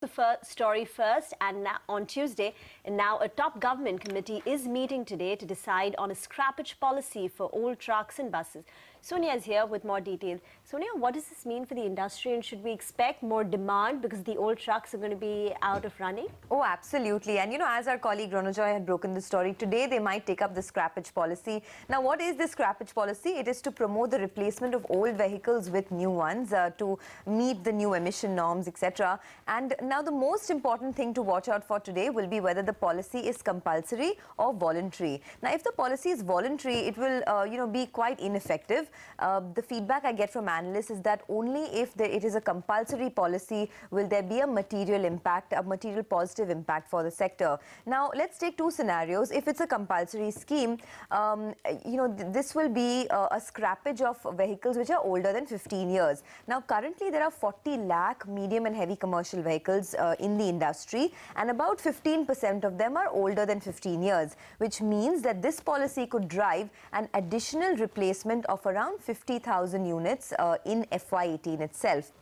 The story first, and now on Tuesday, and now a top government committee is meeting today to decide on a scrappage policy for old trucks and buses. Sonia is here with more details. Sonia, what does this mean for the industry, and should we expect more demand because the old trucks are going to be out of running? Oh, absolutely. And as our colleague Ronojoy had broken the story, today they might take up the scrappage policy. Now, what is this scrappage policy? It is to promote the replacement of old vehicles with new ones to meet the new emission norms, etc. And now the most important thing to watch out for today will be whether the policy is compulsory or voluntary. Now, if the policy is voluntary, it will, be quite ineffective. The feedback I get from analysts is that only if it is a compulsory policy will there be a material impact, a material positive impact for the sector. Now, let's take two scenarios. If it's a compulsory scheme, this will be a scrappage of vehicles which are older than 15 years. Now, currently there are 40 lakh medium and heavy commercial vehicles in the industry, and about 15% of them are older than 15 years, which means that this policy could drive an additional replacement of around 50,000 units in FY18 itself.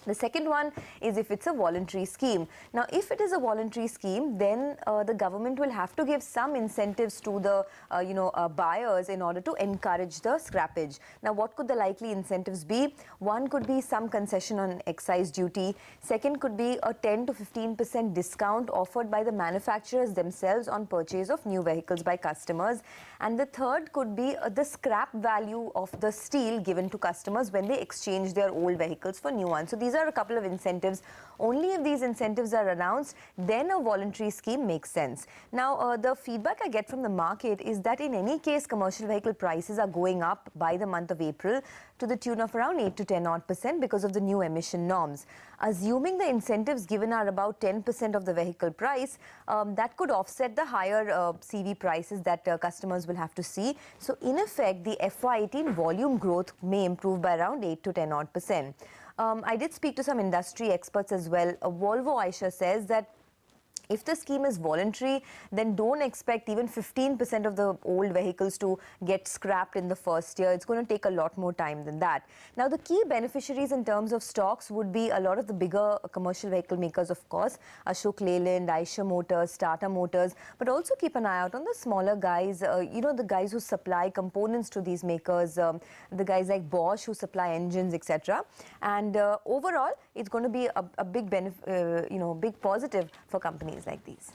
The second one is if it's a voluntary scheme. Now, if it is a voluntary scheme, then the government will have to give some incentives to the buyers in order to encourage the scrappage. Now, what could the likely incentives be? One could be some concession on excise duty. Second could be a 10 to 15% discount offered by the manufacturers themselves on purchase of new vehicles by customers. And the third could be the scrap value of the steel given to customers when they exchange their old vehicles for new ones. So these are a couple of incentives. Only if these incentives are announced, then a voluntary scheme makes sense. Now, the feedback I get from the market is that in any case, commercial vehicle prices are going up by the month of April to the tune of around 8 to 10% because of the new emission norms. Assuming the incentives given are about 10% of the vehicle price, that could offset the higher CV prices that customers will have to see. So, in effect, the FY18 volume growth may improve by around 8 to 10%. I did speak to some industry experts as well. Volvo Aisha says that if the scheme is voluntary, then don't expect even 15% of the old vehicles to get scrapped in the first year. It's going to take a lot more time than that. Now, the key beneficiaries in terms of stocks would be a lot of the bigger commercial vehicle makers, of course, Ashok Leyland, Eicher Motors, Tata Motors, but also keep an eye out on the smaller guys, the guys who supply components to these makers, the guys like Bosch who supply engines, etc. And overall, it's going to be a big big positive for companies like these.